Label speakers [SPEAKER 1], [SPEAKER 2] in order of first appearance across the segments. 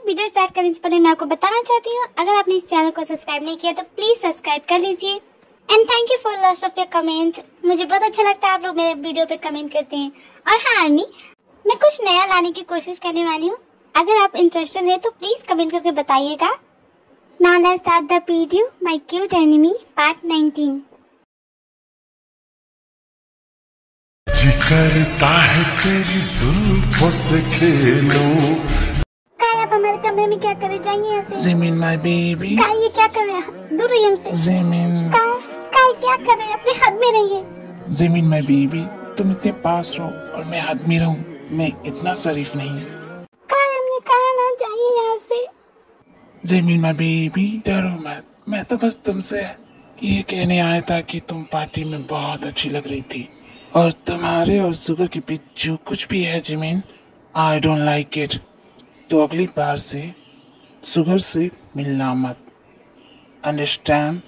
[SPEAKER 1] Video start करने से पहले मैं आपको बताना चाहती हूँ, अगर आपने इस चैनल को सब्सक्राइब नहीं किया तो प्लीज सब्सक्राइब कर लीजिए। And thank you for lot of your comment. मुझे बहुत अच्छा लगता है आप लोग मेरे वीडियो पे कमेंट करते हैं। और हाँ आर्मी, मैं कुछ नया लाने की कोशिश करने वाली हूँ। अगर आप इंटरेस्टेड है तो प्लीज कमेंट करके बताइएगा। Now let's start the video my cute enemy part 19।
[SPEAKER 2] जी करता है तेरी जुल्फों से खेलूं।
[SPEAKER 1] काय आप हमारे कमरे में क्या करे, जाइए यहाँ से।
[SPEAKER 3] ज़मीन माय बेबी।
[SPEAKER 1] काय ये क्या कर रहे हैं, दूर रहिए हमसे।
[SPEAKER 3] ज़मीन।
[SPEAKER 1] काय क्या कर रहे हैं, अपने हद में रहिए।
[SPEAKER 3] ज़मीन माय बेबी, तुम इतने पास रहो और मैं हद में रहूं, मैं इतना शरीफ नहीं।
[SPEAKER 1] काय हमने कहा ना, जाइए यहाँ से।
[SPEAKER 3] ज़मीन माय बेबी, डरो मत, मैं तो बस तुमसे ये कहने आया था कि तुम पार्टी में बहुत अच्छी लग रही थी और तुम्हारे और शुगर के बीच जो कुछ भी है ज़मीन, आई डोंट लाइक इट। तो अगली बार से शुगर से मिलना मत, अंडरस्टैंड?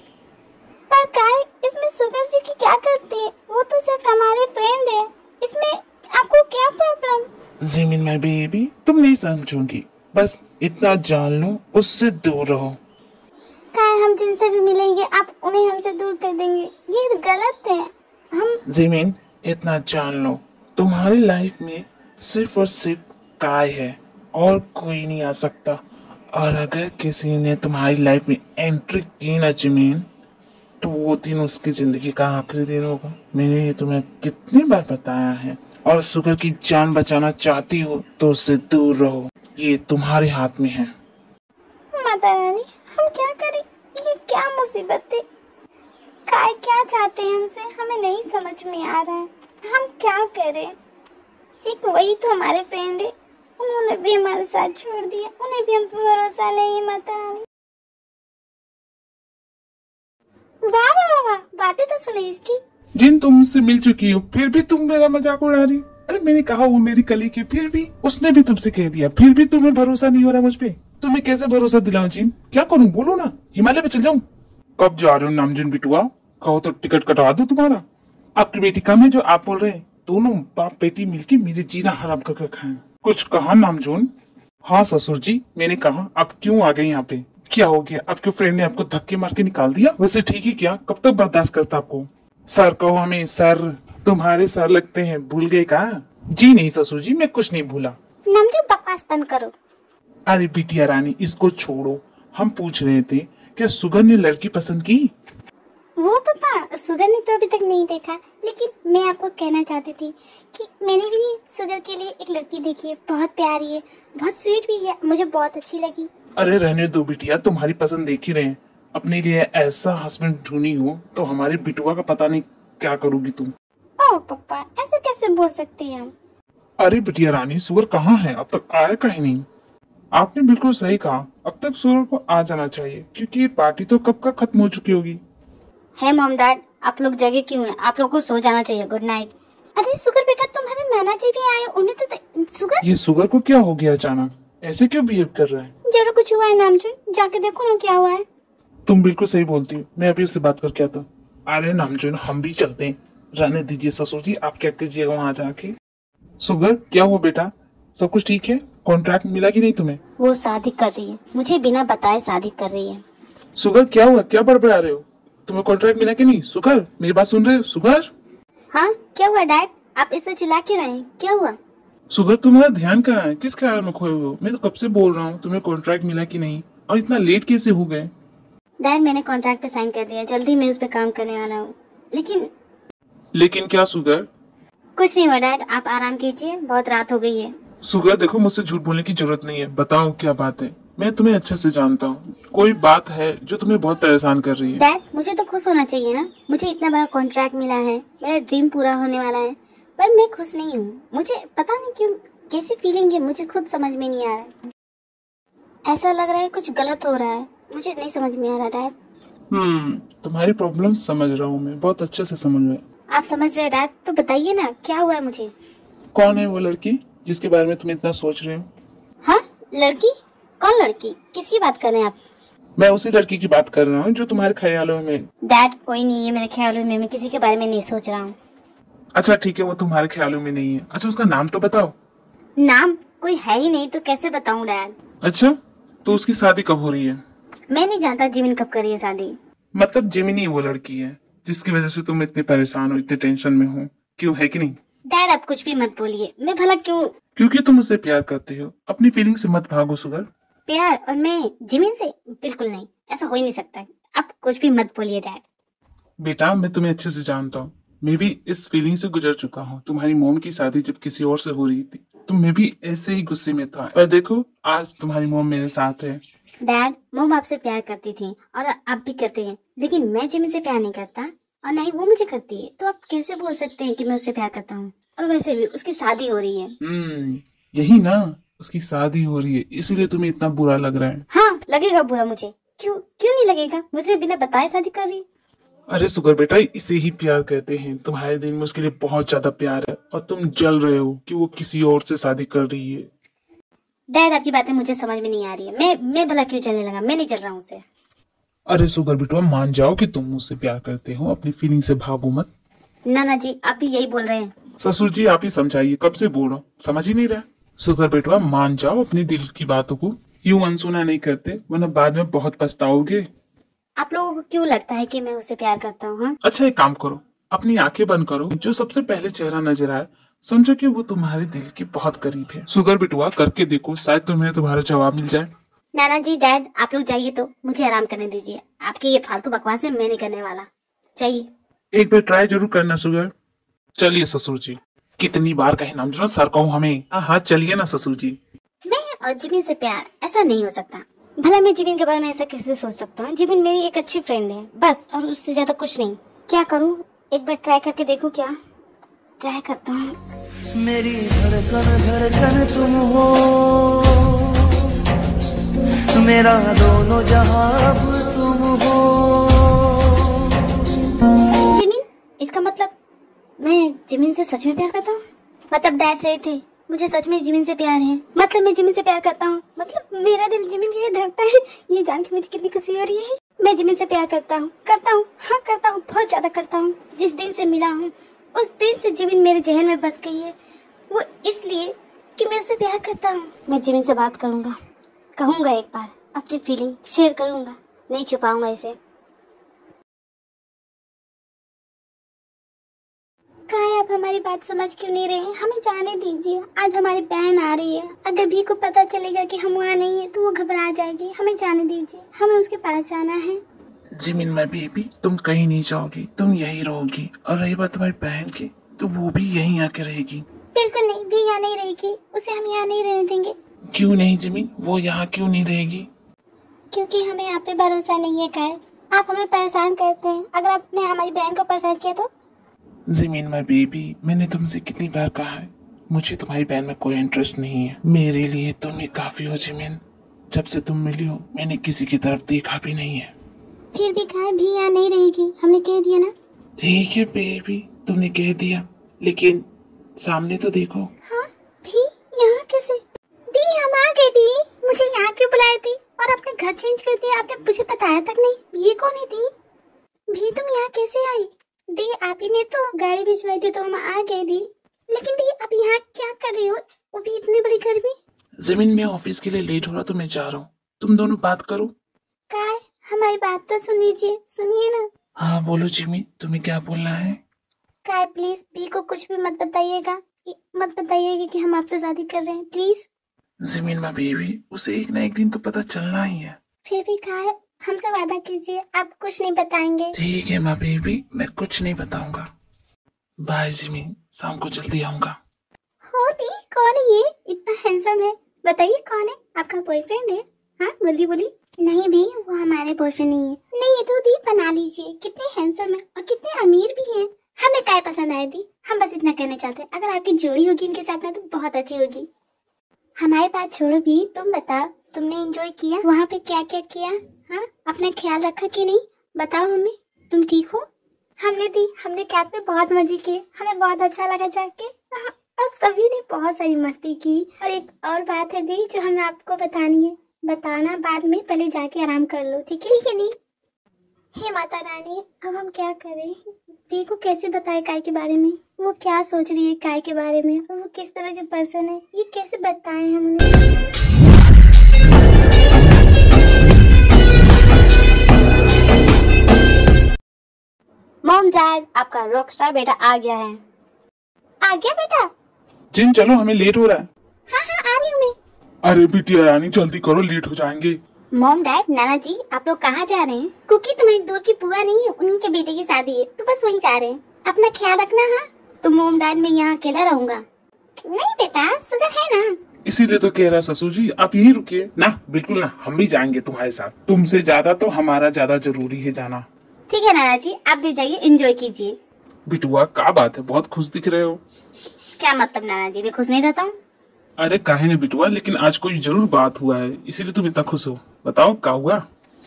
[SPEAKER 1] पर काय इसमें शुगर जी की क्या करती है, वो तो सिर्फ हमारे फ्रेंड है, इसमें आपको क्या प्रॉब्लम।
[SPEAKER 3] ज़मीन माय बेबी, तुम नहीं समझोगी, बस इतना जान लो, उससे दूर रहो।
[SPEAKER 1] काय हम जिनसे भी मिलेंगे आप उन्हें हमसे दूर कर देंगे, ये गलत है। हम
[SPEAKER 3] ज़मीन इतना जान लो, तुम्हारी लाइफ में सिर्फ और सिर्फ काय है और कोई नहीं आ सकता। और अगर किसी ने तुम्हारी लाइफ में एंट्री की ना ज़मीन, तो वो दिन उसकी जिंदगी का आखिरी दिन होगा। मैंने ये तुम्हें कितनी बार बताया है। और शुगर की जान बचाना चाहती हो तो उससे दूर रहो, ये तुम्हारे हाथ में है।
[SPEAKER 1] माता रानी हम क्या करें, ये क्या मुसीबत है। काय क्या चाहते हैं हमसे, हमें नहीं समझ में आ रहा है, हम क्या करें। एक वही तो हमारे फ्रेंड है, उन्होंने भी हमारे साथ छोड़ दिया, उन्हें भी हम पे भरोसा नहीं है। माता रानी वाह वाह वाह, बातें तो सुनी इसकी।
[SPEAKER 3] जिन तुम मुझसे मिल चुकी हो फिर भी तुम मेरा मजाक उड़ा रही। अरे मैंने कहा वो मेरी कलीग है, फिर भी उसने भी तुमसे कह दिया, फिर भी तुम्हें भरोसा नहीं हो रहा मुझ पे। तुम्हें कैसे भरोसा दिलाऊं जिन, क्या करूं बोलो ना, हिमालय पे चल जाऊं? कब जा रहे हो नामजिन बिटुआ, कहो तो टिकट कटवा दो तुम्हारा। आपकी बेटी कम है जो आप बोल रहे हैं, दोनों बाप बेटी मिलके मेरे जीना हराम करके खाएं। कुछ कहा नामजोन? हाँ ससुर जी, मैंने कहा आप क्यों आ गए यहाँ पे, क्या हो गया? आपके फ्रेंड ने आपको धक्के मार के निकाल दिया? वैसे ठीक ही क्या, कब तक बर्दाश्त करता आपको? सर कहो हमें सर, तुम्हारे सर लगते हैं, भूल गए का? जी नहीं ससुर जी, मैं कुछ नहीं भूला।
[SPEAKER 1] नमजू बकवास बंद करो।
[SPEAKER 3] अरे बिटिया रानी इसको छोड़ो, हम पूछ रहे थे क्या शुगर ने लड़की पसंद की?
[SPEAKER 1] वो पापा शुगर ने तो अभी तक नहीं देखा, लेकिन मैं आपको कहना चाहती थी कि मैंने भी नहीं शुगर के लिए एक लड़की देखी है, बहुत प्यारी है, बहुत स्वीट भी है, मुझे बहुत अच्छी लगी।
[SPEAKER 3] अरे रहने दो बिटिया, तुम्हारी पसंद देख ही रहे हैं। अपने लिए ऐसा हस्बैंड ढूंढी हो तो हमारे बिटुआ का पता नहीं क्या करोगी तुम।
[SPEAKER 1] ओ पापा ऐसे कैसे बोल सकते हैं हम।
[SPEAKER 3] अरे बिटिया रानी शुगर कहाँ है, अब तक आया कहीं नहीं। आपने बिल्कुल सही कहा, अब तक शुगर को आ जाना चाहिए, क्योंकि ये पार्टी तो कब का खत्म हो चुकी होगी।
[SPEAKER 1] है मॉम डैड, आप लोग जगह क्यों हैं? आप लोगों को सो जाना चाहिए, गुड नाइट। अरे शुगर बेटा तुम्हारे नाना जी भी आए, उन्हें तो शुगर।
[SPEAKER 3] ये शुगर को क्या हो गया अचानक, ऐसे क्यों बिहेव कर रहा है?
[SPEAKER 1] जरूर कुछ हुआ है नामजून, जाके देखो ना क्या हुआ है।
[SPEAKER 3] तुम बिल्कुल सही बोलती हो, मैं अभी उससे बात करके आता हूँ। अरे नामजून हम भी चलते हैं, रहने दीजिए ससुर जी, आप क्या कीजिएगा वहाँ जाके। शुगर क्या हुआ बेटा, सब कुछ ठीक है? कॉन्ट्रैक्ट मिला कि नहीं तुम्हें?
[SPEAKER 1] वो शादी कर रही है, मुझे बिना बताए शादी कर रही है।
[SPEAKER 3] शुगर क्या हुआ, क्या बड़बड़ा रहे हो? तुम्हें कॉन्ट्रैक्ट मिला कि नहीं? शुगर मेरी बात सुन रहे हो? शुगर
[SPEAKER 1] हाँ क्या हुआ डैड, आप इससे चिल्ला क्यों रहे हैं, क्या हुआ?
[SPEAKER 3] शुगर तुम्हारा ध्यान कहाँ है, किस ख्याल में खोए हो? मैं तो कब से बोल रहा हूँ तुम्हें कॉन्ट्रैक्ट मिला कि नहीं, और इतना लेट कैसे हो गए?
[SPEAKER 1] डैड मैंने कॉन्ट्रैक्ट पे साइन कर दिया, जल्दी मैं उस पे काम करने वाला हूँ। लेकिन
[SPEAKER 3] क्या शुगर?
[SPEAKER 1] कुछ नहीं हुआ डैड, आप आराम कीजिए, बहुत रात हो गई है।
[SPEAKER 3] शुगर देखो मुझसे झूठ बोलने की जरूरत नहीं है, बताओ क्या बात है, मैं तुम्हें अच्छे से जानता हूँ। कोई बात है जो तुम्हें बहुत परेशान कर रही है?
[SPEAKER 1] डैड मुझे तो खुश होना चाहिए ना, मुझे इतना बड़ा कॉन्ट्रैक्ट मिला है, मेरा ड्रीम पूरा होने वाला है, पर मैं खुश नहीं हूँ। मुझे पता नहीं क्यों, कैसी फीलिंग है मुझे खुद समझ में नहीं आ रहा है। ऐसा लग रहा है कुछ गलत हो रहा है, मुझे नहीं समझ में आ रहा डैड।
[SPEAKER 3] तुम्हारी प्रॉब्लम समझ रहा हूँ मैं, बहुत अच्छे से समझ रहा हूँ।
[SPEAKER 1] आप समझ रहे डैड, तो बताइए ना क्या हुआ है मुझे।
[SPEAKER 3] कौन है वो लड़की जिसके बारे में तुम इतना सोच रहे हो?
[SPEAKER 1] हाँ लड़की? कौन लड़की, किसकी बात कर रहे हैं आप?
[SPEAKER 3] मैं उसी लड़की की बात कर रहा हूँ जो तुम्हारे ख्यालों में।
[SPEAKER 1] डैड कोई नहीं है मेरे ख्यालों में, मैं किसी के बारे में नहीं सोच रहा हूँ।
[SPEAKER 3] अच्छा ठीक है, वो तुम्हारे ख्यालों में नहीं है। अच्छा उसका नाम तो बताओ।
[SPEAKER 1] नाम कोई है ही नहीं तो कैसे बताऊँ डैड।
[SPEAKER 3] अच्छा तो उसकी शादी कब हो रही है?
[SPEAKER 1] मैं नहीं जानता जिमिन कब करी है शादी।
[SPEAKER 3] मतलब जिमिनी वो लड़की है जिसकी वजह से तुम इतने परेशान हो, इतने टेंशन में हो, क्यों, है कि नहीं?
[SPEAKER 1] डैड आप कुछ भी मत बोलिए, मैं भला क्यों?
[SPEAKER 3] क्योंकि तुम उससे प्यार करते हो। अपनी फीलिंग से मत भागो सुगर।
[SPEAKER 1] प्यार और मैं जिमिन से? बिल्कुल नहीं, ऐसा हो ही नहीं सकता। आप कुछ भी मत बोलिए डैड।
[SPEAKER 3] बेटा मैं तुम्हें अच्छे से जानता हूँ, मैं भी इस फीलिंग से गुजर चुका हूँ। तुम्हारी मोम की शादी जब किसी और से हो रही थी तो मैं भी ऐसे ही गुस्से में था, पर देखो आज तुम्हारी मोम मेरे साथ है।
[SPEAKER 1] डैड मोम आपसे प्यार करती थी और आप भी करते हैं, लेकिन मैं जिमिन से प्यार नहीं करता और ना ही वो मुझे करती है। तो आप कैसे बोल सकते हैं कि मैं उससे प्यार करता हूँ? और वैसे भी उसकी शादी हो रही है।
[SPEAKER 3] यही ना, उसकी शादी हो रही है इसलिए तुम्हें इतना बुरा लग रहा है।
[SPEAKER 1] हाँ लगेगा बुरा मुझे, क्यों क्यों नहीं लगेगा? मुझे बिना बताए शादी कर रही है।
[SPEAKER 3] अरे सुगर बेटा इसे ही प्यार कहते हैं। तुम्हारे दिल में उसके लिए बहुत ज्यादा प्यार है और तुम जल रहे हो कि वो किसी और से शादी कर रही है।
[SPEAKER 1] डैड आपकी बातें मुझे समझ में नहीं आ रही है। मैं भला क्यों जलने लगा? मैं नहीं जल रहा हूँ उससे।
[SPEAKER 3] अरे सुगर बेटा मान जाओ कि तुम मुझसे प्यार करते हो, अपनी फीलिंग से भागो मत।
[SPEAKER 1] नाना जी आप भी यही बोल रहे हैं?
[SPEAKER 3] ससुर जी आप ही समझाइए, कब से बोल रहा हूँ, समझ ही नहीं रहा। सुगर बेटा मान जाओ अपनी दिल की बातों को, यूं अनसुना नहीं करते वरना बाद में बहुत पछताओगे।
[SPEAKER 1] आप लोगों को क्यों लगता है कि मैं उससे प्यार करता हूँ? हाँ?
[SPEAKER 3] अच्छा एक काम करो, अपनी आंखें बंद करो, जो सबसे पहले चेहरा नजर आए समझो कि वो तुम्हारे दिल के बहुत करीब है। सुगर बिटुआ करके देखो, शायद तुम्हें तुम्हारा जवाब मिल जाए।
[SPEAKER 1] नाना जी डैड आप लोग जाइए, तो मुझे आराम करने दीजिए। आपकी ये फालतू बकवास है मैं नहीं करने वाला, चाहिए।
[SPEAKER 3] एक बार ट्राई जरूर करना सुगर। चलिए ससुर जी, कितनी बार कहे नाम जरा सर कहूँ हमें। हाँ चलिए ना ससुर जी।
[SPEAKER 1] मैं और जिमिन से प्यार, ऐसा नहीं हो सकता। भला मैं जिमिन के बारे में ऐसा कैसे सोच सकता हूँ? जिमिन मेरी एक अच्छी फ्रेंड है बस, और उससे ज्यादा कुछ नहीं। क्या करूँ, एक बार ट्राई करके देखूं? क्या ट्राई करता हूँ।
[SPEAKER 4] मेरी धड़कन तुम हो, मेरा दोनों जहां अब तुम हो।
[SPEAKER 1] जिमिन, इसका मतलब मैं जिमिन से सच में प्यार करता हूँ? मतलब डैड सही थे, मुझे सच में जिमिन से प्यार है। मतलब मैं जिमिन से प्यार करता हूँ, मतलब मेरा दिल जिमिन के लिए धड़कता है। ये जान के मुझे कितनी खुशी हो रही है। मैं जिमिन से प्यार करता हूँ, हाँ करता हूँ, बहुत ज्यादा करता हूँ। जिस दिन से मिला हूँ उस दिन से जिमिन मेरे जहन में बस गई है। वो इसलिए कि मैं उससे प्यार करता हूँ। मैं जिमिन से बात करूंगा, कहूंगा एक बार, अपनी फीलिंग शेयर करूंगा, नहीं छुपाऊंगा इसे। काहे आप हमारी बात समझ क्यों नहीं रहे? हमें जाने दीजिए, आज हमारी बहन आ रही है। अगर भी को पता चलेगा कि हम वहाँ नहीं है तो वो घबरा जाएगी। हमें जाने दीजिए, हमें उसके पास जाना है।
[SPEAKER 3] जिमिन माय बेबी, तुम कहीं नहीं जाओगी, तुम यहीं रहोगी। और रही बात तुम्हारी बहन की, तो वो भी यहीं आके रहेगी।
[SPEAKER 1] बिल्कुल नहीं, भी यहाँ नहीं रहेगी, उसे हम यहाँ नहीं रहने देंगे।
[SPEAKER 3] क्यों नहीं जिमिन, वो यहाँ क्यों नहीं रहेगी?
[SPEAKER 1] क्योंकि हमें आप पे भरोसा नहीं है। काहे आप हमें परेशान करते हैं? अगर आपने हमारी बहन को परेशान किया तो?
[SPEAKER 3] जिमिन माय बेबी, मैंने तुमसे कितनी बार कहा है मुझे तुम्हारी बहन में कोई इंटरेस्ट नहीं है। मेरे लिए तुम ही काफी हो जिमिन। जब से तुम मिली हो मैंने किसी की तरफ देखा भी नहीं है।
[SPEAKER 1] फिर भी कहा भी यहाँ नहीं रहेगी, हमने कह दिया ना।
[SPEAKER 3] ठीक है बेबी, तुमने कह दिया, लेकिन सामने तो देखो।
[SPEAKER 1] हाँ भी यहाँ कैसे? दी हम आ गए। दी मुझे यहाँ क्यों बुलाई थी और अपने घर चेंज कर दिया? आपने मुझे बताया तक नहीं। ये कौन है दी? भी तुम यहाँ कैसे आई? दी आप ही ने तो गाड़ी भिजवाई थी तो हम आ गए। दी लेकिन दी आप यहाँ क्या कर रही हो, वो भी इतनी बड़ी घर में?
[SPEAKER 3] जिमिन मैं ऑफिस के लिए लेट हो रहा तो मैं जा रहा हूँ, तुम दोनों बात करो।
[SPEAKER 1] काय हमारी बात तो सुन लीजिए, सुनिए ना।
[SPEAKER 3] हाँ बोलो जिमिन, तुम्हें क्या बोलना है?
[SPEAKER 1] काय प्लीज बी को कुछ भी मत बताइएगा, मत बताइएगा कि हम आपसे शादी कर रहे हैं, प्लीज।
[SPEAKER 3] जिमिन माय बेबी, उसे एक ना एक दिन तो पता चलना ही है।
[SPEAKER 1] फिर भी काय हमसे वादा कीजिए, आप कुछ नहीं बताएंगे।
[SPEAKER 3] ठीक है माय बेबी, मैं कुछ नहीं बताऊंगा। बाय जिमिन, शाम को जल्दी आऊंगा।
[SPEAKER 1] हो दी कौन है ये, इतना हैंडसम है? बताइए कौन है? आपका बॉयफ्रेंड है? हाँ बोली बोली। नहीं भी वो हमारे बॉयफ्रेंड नहीं है। नहीं है तो दी बना लीजिए, कितने हैंडसम है और कितने अमीर भी हैं। हमें काय पसंद आए दी, हम बस इतना कहना चाहते हैं। अगर आपकी जोड़ी होगी इनके साथ ना तो बहुत अच्छी होगी। हमारी बात छोड़ो भी, तुम बताओ तुमने एंजॉय किया वहाँ पे? क्या क्या किया? हाँ अपना ख्याल रखा कि नहीं, बताओ हमें। तुम ठीक हो? हमने कैब में बहुत मजे किए, हमें बहुत अच्छा लगा जाके। और सभी ने बहुत सारी मस्ती की। और एक और बात है दी जो हमें आपको बतानी है, बताना बाद में, पहले जाके आराम कर लो, ठीक है दी? हे माता रानी, अब हम क्या करें? बी को कैसे बताए काय के बारे में? वो क्या सोच रही है काय के बारे में, और वो किस तरह के पर्सन है, ये कैसे बताएं हम उन्हें? आपका रॉकस्टार बेटा आ गया है। आ गया बेटा?
[SPEAKER 3] जिन चलो, हमें लेट हो रहा है।
[SPEAKER 1] हाँ हाँ आ रही हूँ मैं।
[SPEAKER 3] अरे बिटिया रानी जल्दी करो, लेट हो जाएंगे।
[SPEAKER 1] मॉम डैड नाना जी आप लोग कहाँ जा रहे हैं? क्योंकि तुम्हारी दूर की बुआ नहीं है, उनके बेटे की शादी है तो बस वहीं जा रहे हैं। अपना ख्याल रखना। हाँ तो मॉम डैड मैं यहाँ अकेला रहूंगा। नहीं बेटा सुगर है ना।
[SPEAKER 3] इसीलिए तो कह रहा ससुर जी आप यहीं रुकिए ना। बिल्कुल ना, हम भी जाएंगे तुम्हारे साथ। तुमसे ज्यादा तो हमारा ज्यादा जरूरी है जाना।
[SPEAKER 1] ठीक है नाना जी आप भी जाइए, एंजॉय कीजिए।
[SPEAKER 3] बिटुआ क्या बात है, बहुत खुश दिख रहे हो।
[SPEAKER 1] क्या मतलब नाना जी, मैं खुश नहीं रहता हूँ?
[SPEAKER 3] अरे काहे ने बिटुआ, लेकिन आज कोई जरूर बात हुआ है इसीलिए तुम इतना खुश हो। बताओ क्या हुआ?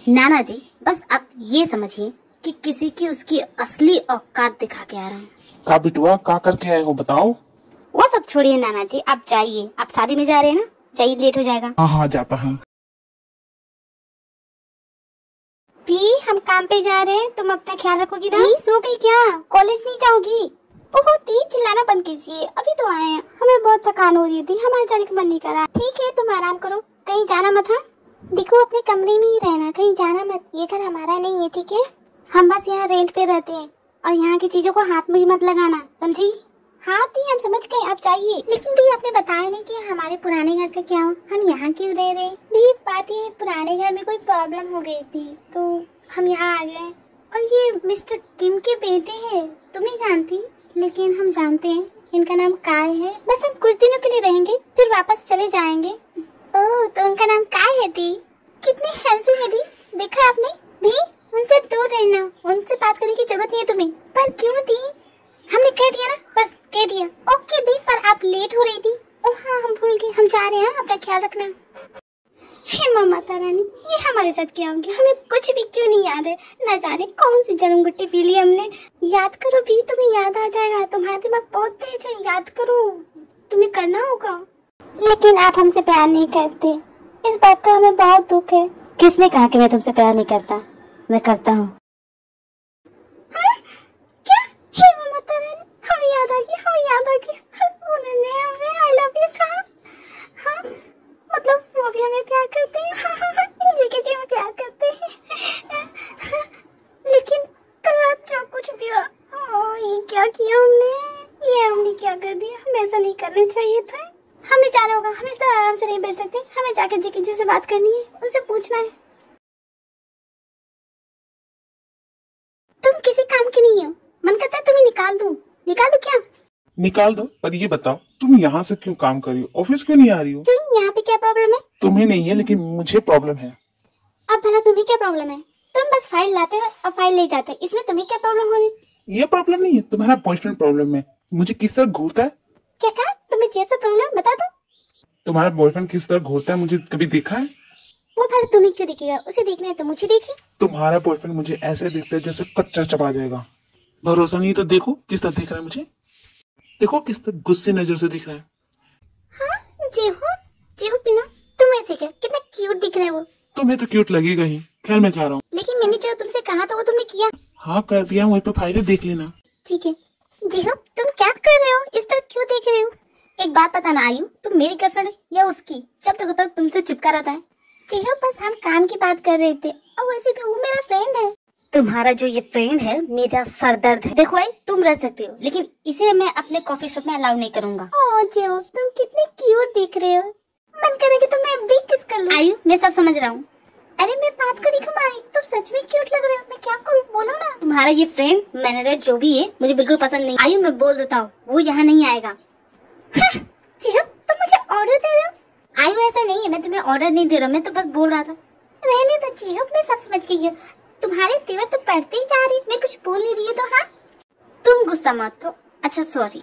[SPEAKER 1] नाना जी बस आप ये समझिए कि किसी की उसकी असली औकात दिखा के आ रहा है।
[SPEAKER 3] क्या बिटुआ, क्या करके आए हो बताओ।
[SPEAKER 1] वो सब छोड़िए नाना जी, आप जाइए। आप शादी में जा रहे हैं ना, जाइए लेट हो जाएगा।
[SPEAKER 3] हाँ हाँ जाता हूँ।
[SPEAKER 1] पी हम काम पे जा रहे हैं, तुम अपना ख्याल रखोगी ना? सो गई क्या? कॉलेज नहीं जाओगी? ओहो ती चिल्लाना बंद कीजिए, अभी तो आए हैं। हमें बहुत थकान हो रही थी, हमारे जाने का मन नहीं कर रहा। ठीक है तुम आराम करो, कहीं जाना मत। हाँ देखो अपने कमरे में ही रहना, कहीं जाना मत। ये घर हमारा नहीं है ठीक है? हम बस यहाँ रेंट पे रहते हैं और यहाँ की चीजों को हाथ में भी मत लगाना, समझी? हाँ दी हम समझ गए, आप जाइए। लेकिन दी आपने बताया नहीं कि हमारे पुराने घर का क्या हो, हम यहाँ क्यों रह रहे? भी बात ये पुराने घर में कोई प्रॉब्लम हो गई थी तो हम यहाँ आ गए। और ये मिस्टर किम के बेटे हैं, तुम नहीं जानती लेकिन हम जानते हैं। इनका नाम काय है। बस हम कुछ दिनों के लिए रहेंगे फिर वापस चले जाएंगे। ओह तो उनका नाम काय है दी? कितनी हैंडसम है दी, देखा आपने? भी उनसे दूर रहना, उनसे बात करने की जरूरत नहीं है तुम्हें। पर क्यों दी? हमने कह दिया ना, बस कह दिया। ओके दी पर आप लेट हो रही थी। ओह हाँ हम भूल गए, हम जा रहे हैं, अपना ख्याल रखना। हे माँ माता रानी ये हमारे साथ क्या हो गया? हमें कुछ भी क्यों नहीं याद है? न जाने कौन सी जन्म गुट्टी पी ली हमने। याद करो भी, तुम्हें याद आ जाएगा। तुम्हारा दिमाग बहुत तेज है, याद करो, तुम्हें करना होगा। लेकिन आप हमसे प्यार नहीं करते, इस बात का हमें बहुत दुख है। किसने कहा कि मैं तुमसे प्यार नहीं करता? मैं करता हूँ। क्या? हे माँ माता रानी हमें याद आ गया, हमें याद आ गया। उन्होंने हमें आई लव यू कहा। हाँ मतलब वो भी हमें प्यार करते हैं। जी के जी हमें प्यार करते हैं। लेकिन कल रात जो कुछ भी हुआ, ये क्या किया हमने? ये हमने क्या कर दिया? हमें ऐसा नहीं करना चाहिए था। हमें जाना होगा, हम इस तरह आराम से नहीं बैठ सकते। हमें जाकर जी के जी से बात करनी है, उनसे पूछना है। तुम किसी काम की नहीं हो, मन करता है तुम्हें निकाल दूं। निकाल दूं क्या?
[SPEAKER 3] निकाल दो, पर ये बताओ तुम यहाँ से क्यों काम कर रही हो, ऑफिस क्यों नहीं आ रही हो?
[SPEAKER 1] क्यों, यहाँ पे क्या प्रॉब्लम है?
[SPEAKER 3] तुम्हें नहीं है लेकिन मुझे प्रॉब्लम है।
[SPEAKER 1] अब भला तुम्हें क्या प्रॉब्लम है? तुम बस फाइल लाते हो और फाइल ले जाते हो, इसमें तुम्हें क्या प्रॉब्लम हो रही?
[SPEAKER 3] ये प्रॉब्लम नहीं है, तुम्हारा बॉयफ्रेंड प्रॉब्लम है। मुझे किस तरह घूरता है।
[SPEAKER 1] क्या कहा? तुम्हें जेब से प्रॉब्लम? बता दो।
[SPEAKER 3] तुम्हारा बॉयफ्रेंड किस तरह घूरता है मुझे कभी देखा है?
[SPEAKER 1] वो भला तुम्हें क्यों दिखेगा? उसे देखना है तो मुझे देखिए।
[SPEAKER 3] तुम्हारा बॉयफ्रेंड मुझे ऐसे दिखता है जैसे कच्चा चबा जाएगा। भरोसा नहीं तो देखो किस तरह दिख रहा है मुझे। देखो किस तरह गुस्से नजर से दिख रहा है।
[SPEAKER 1] हाँ जी हो पिना, तुम ऐसे क्या? कितना क्यूट दिख रहा है वो।
[SPEAKER 3] तुम्हें तो क्यूट लगेगा ही। खैर मैं जा रहा हूँ।
[SPEAKER 1] लेकिन मैंने जो तुमसे कहा था वो तुमने किया।
[SPEAKER 3] हाँ कर दिया, वहीं पे फाइलें देख लेना।
[SPEAKER 1] ठीक है। जी हो तुम क्या कर रहे हो? इस तरह क्यों देख रहे हो? एक बात बताना आयु, तुम मेरी गर्लफ्रेंड या उसकी? जब तक तुमसे चिपका रहता है। जी हो बस हम काम की बात कर रहे थे, और वैसे भी वो मेरा फ्रेंड है। तुम्हारा जो ये फ्रेंड है मेरा सरदर्द है। देखो आई तुम रह सकते हो लेकिन इसे मैं अपने कॉफी शॉप में अलाउ नहीं करूंगा। ओह जो तुम कितने क्यूट दिख रहे हो, मन करेगा तो मैं भी किस कर लूं। आयु मैं सब समझ रहा हूँ। अरे मैं बात को नहीं घुमाई, तुम सच में क्यूट लग रहे हो। मैं क्या करूँ बोलो ना। तुम्हारा ये फ्रेंड मैनेजर जो भी है मुझे बिल्कुल पसंद नहीं। आयु मैं बोल देता हूँ वो यहाँ नहीं आएगा। जी तुम मुझे ऑर्डर दे रहे हो? आयु ऐसा नहीं है, मैं तुम्हें ऑर्डर नहीं दे रहा, मैं तो बस बोल रहा था। रहने दो जी मैं सब समझ गई हूँ। तुम्हारे तेवर तो बढ़ते ही जा रही, मैं कुछ बोल नहीं रही हूँ तो। हाँ तुम गुस्सा मत हो। अच्छा सॉरी।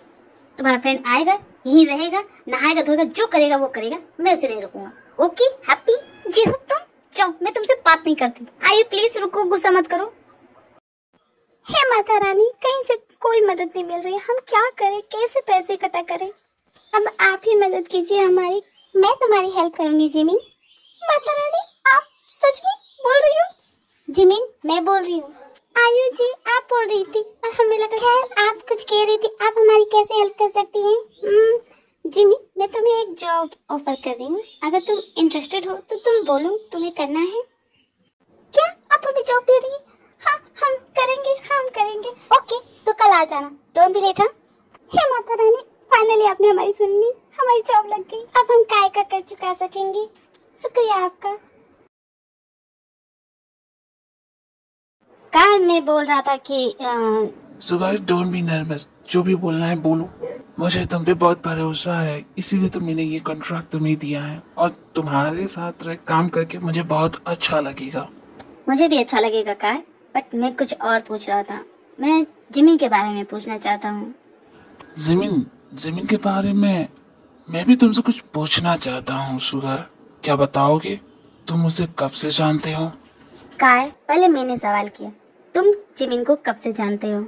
[SPEAKER 1] तुम्हारा फ्रेंड आएगा, यहीं रहेगा, नहाएगा धोएगा, जो करेगा वो करेगा, मैं उसे नहीं रुकूंगा। Okay happy? जी हो तुम जाओ, मैं तुमसे बात नहीं करती। आइए प्लीज रुको, गुस्सा मत करो। हे माता रानी कहीं से कोई मदद नहीं मिल रही, हम क्या करें, कैसे पैसे इकट्ठा करें? अब आप ही मदद कीजिए हमारी। मैं तुम्हारी हेल्प करूंगी जिमिन। माता रानी आप सच में बोल रही हो? जिमिन मैं बोल रही हूँ। आयु जी आप बोल रही थी और हमें लगा खैर आप कुछ कह रही थी। आप हमारी कैसे हेल्प कर सकती हैं? जिमी मैं तुम्हें एक जॉब ऑफर कर रही हूँ, अगर तुम इंटरेस्टेड हो तो तुम बोलो तुम्हें करना है क्या? आप हमें जॉब दे रही है? हाँ हम करेंगे, हाँ हम करेंगे। ओके तो कल आ जाना, don't be late. Hey Mata Rani, finally आपने हमारी सुन ली, हमारी जॉब लग गई। अब हम काय का कर चुका सकेंगे। शुक्रिया आपका। कल मैं बोल रहा था कि
[SPEAKER 3] so guys don't be nervous, जो भी बोलना है बोलो। मुझे तुम पे बहुत भरोसा है, इसीलिए तो मैंने ये कॉन्ट्रैक्ट तुम्हें दिया है और तुम्हारे साथ रह काम करके मुझे बहुत अच्छा लगेगा।
[SPEAKER 1] मुझे भी अच्छा लगेगा काय, बट मैं कुछ और पूछ रहा था। मैं जिमिन के बारे में पूछना चाहता हूँ।
[SPEAKER 3] जिमिन के बारे में मैं भी तुमसे कुछ पूछना चाहता हूँ शुगर। क्या बताओगे? तुम मुझे कब से जानते हो?
[SPEAKER 1] काय, पहले मैंने सवाल किया, तुम जिमिन को कब से जानते हो?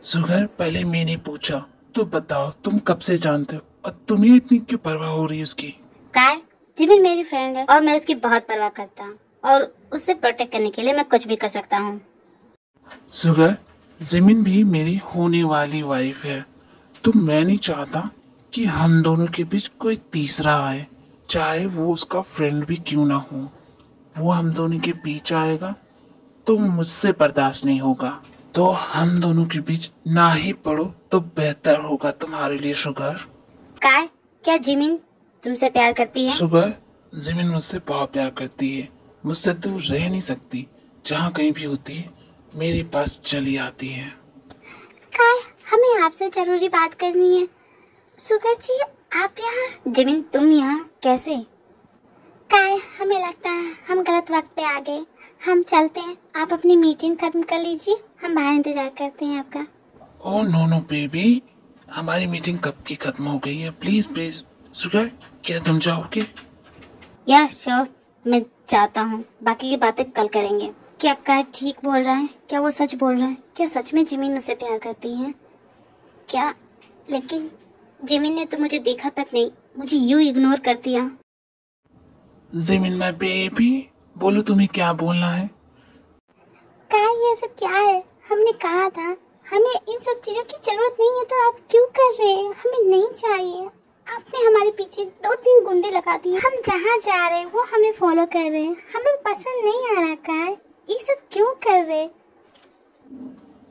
[SPEAKER 3] शुगर, पहले मैंने पूछा, तो बताओ तुम कब से जानते हो और तुम्हें इतनी क्यों परवाह हो रही है उसकी?
[SPEAKER 1] काय, जिमिन मेरी फ्रेंड है और मैं उसकी बहुत परवाह करता हूँ और उससे प्रोटेक्ट करने के लिए मैं कुछ भी कर सकता हूँ।
[SPEAKER 3] शुगर, जिमिन भी मेरी होने वाली वाइफ है, तो मैं नहीं चाहता कि हम दोनों के बीच कोई तीसरा आए, चाहे वो उसका फ्रेंड भी क्यों ना हो। वो हम दोनों के बीच आएगा तो मुझसे बर्दाश्त नहीं होगा। तो हम दोनों के बीच ना ही पड़ो तो बेहतर होगा तुम्हारे लिए शुगर।
[SPEAKER 1] काय, क्या जिमिन तुमसे प्यार करती है?
[SPEAKER 3] शुगर, जिमिन मुझसे बहुत प्यार करती है, मुझसे दूर रह नहीं सकती। जहाँ कहीं भी होती है मेरे पास चली आती है।
[SPEAKER 1] काय, हमें आपसे जरूरी बात करनी है। शुगर जी आप यहाँ? जिमिन तुम यहाँ कैसे? काय, हमें लगता है हम गलत वक्त पे आ गए, हम चलते हैं। आप अपनी मीटिंग खत्म कर लीजिए, हम बाहर इंतजार करते हैं आपका।
[SPEAKER 3] ओह नो नो बेबी, हमारी मीटिंग कब की खत्म हो गई है। प्लीज प्लीज शुगर, क्या तुम जाओगे?
[SPEAKER 1] या श्योर, मैं चाहता हूँ, बाकी की बातें कल करेंगे। क्या काय ठीक बोल रहा है? क्या वो सच बोल रहा है? क्या सच में जिमिन उसे प्यार करती है क्या? लेकिन जिमिन ने तो मुझे देखा तक नहीं, मुझे यूं इग्नोर कर दिया।
[SPEAKER 3] जिमिन माय बेबी, बोलो तुम्हें क्या बोलना है?
[SPEAKER 1] काय, ये सब क्या है? हमने कहा था हमें इन सब चीजों की जरूरत नहीं है, तो आप क्यों कर रहे हैं? हमें नहीं चाहिए। आपने हमारे पीछे 2-3 गुंडे लगा दिए, हम जहाँ जा रहे हैं वो हमें फॉलो कर रहे हैं, हमें पसंद नहीं आ रहा। काय, ये सब क्यों कर रहे?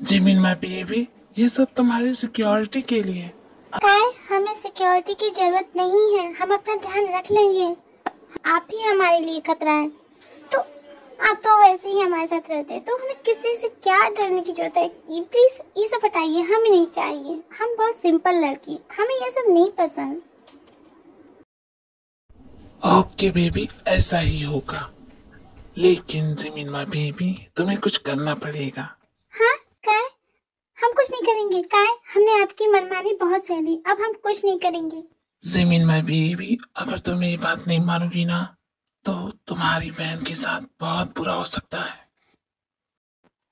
[SPEAKER 3] जिमिन माय बेबी, ये सब तुम्हारी सिक्योरिटी के लिए।
[SPEAKER 1] काय, हमें सिक्योरिटी की जरूरत नहीं है, हम अपना ध्यान रख लेंगे। आप ही हमारे लिए खतरा है। तो आप तो वैसे ही हमारे साथ रहते हैं, तो हमें किसी से क्या डरने की जरूरत है? प्लीज ये सब हटाइए, हमें नहीं चाहिए। हम बहुत सिंपल लड़की, हमें ये सब नहीं पसंद।
[SPEAKER 3] ओके बेबी, ऐसा ही होगा, लेकिन जिमिन माय बेबी तुम्हें कुछ करना पड़ेगा।
[SPEAKER 1] हाँ काय, हम कुछ नहीं करेंगे। काय, हमने आपकी मनमानी बहुत सह ली, अब हम कुछ नहीं करेंगे।
[SPEAKER 3] जिमिन माय बेबी, अगर तुम मेरी बात नहीं मानोगी ना तो तुम्हारी बहन के साथ बहुत बुरा हो सकता है।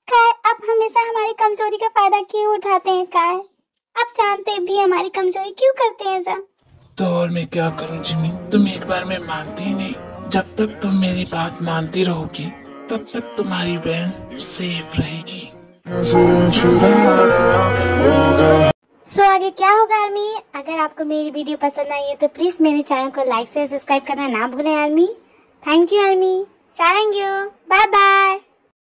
[SPEAKER 1] काय, आप हमेशा हमारी कमजोरी का फायदा क्यों उठाते हैं? काय, आप जानते भी हमारी कमजोरी क्यों करते हैं सब?
[SPEAKER 3] तो और मैं क्या करूं जिमिन, तुम एक बार में मानती ही नहीं। जब तक तुम मेरी बात मानती रहोगी तब तक तुम्हारी बहन सेफ रहेगी।
[SPEAKER 1] सो आगे क्या होगा आर्मी? अगर आपको मेरी वीडियो पसंद आई है तो प्लीज मेरे चैनल को लाइक से सब्सक्राइब करना ना भूलें आर्मी। थैंक यू आर्मी, सारंग यू, बाय बाय।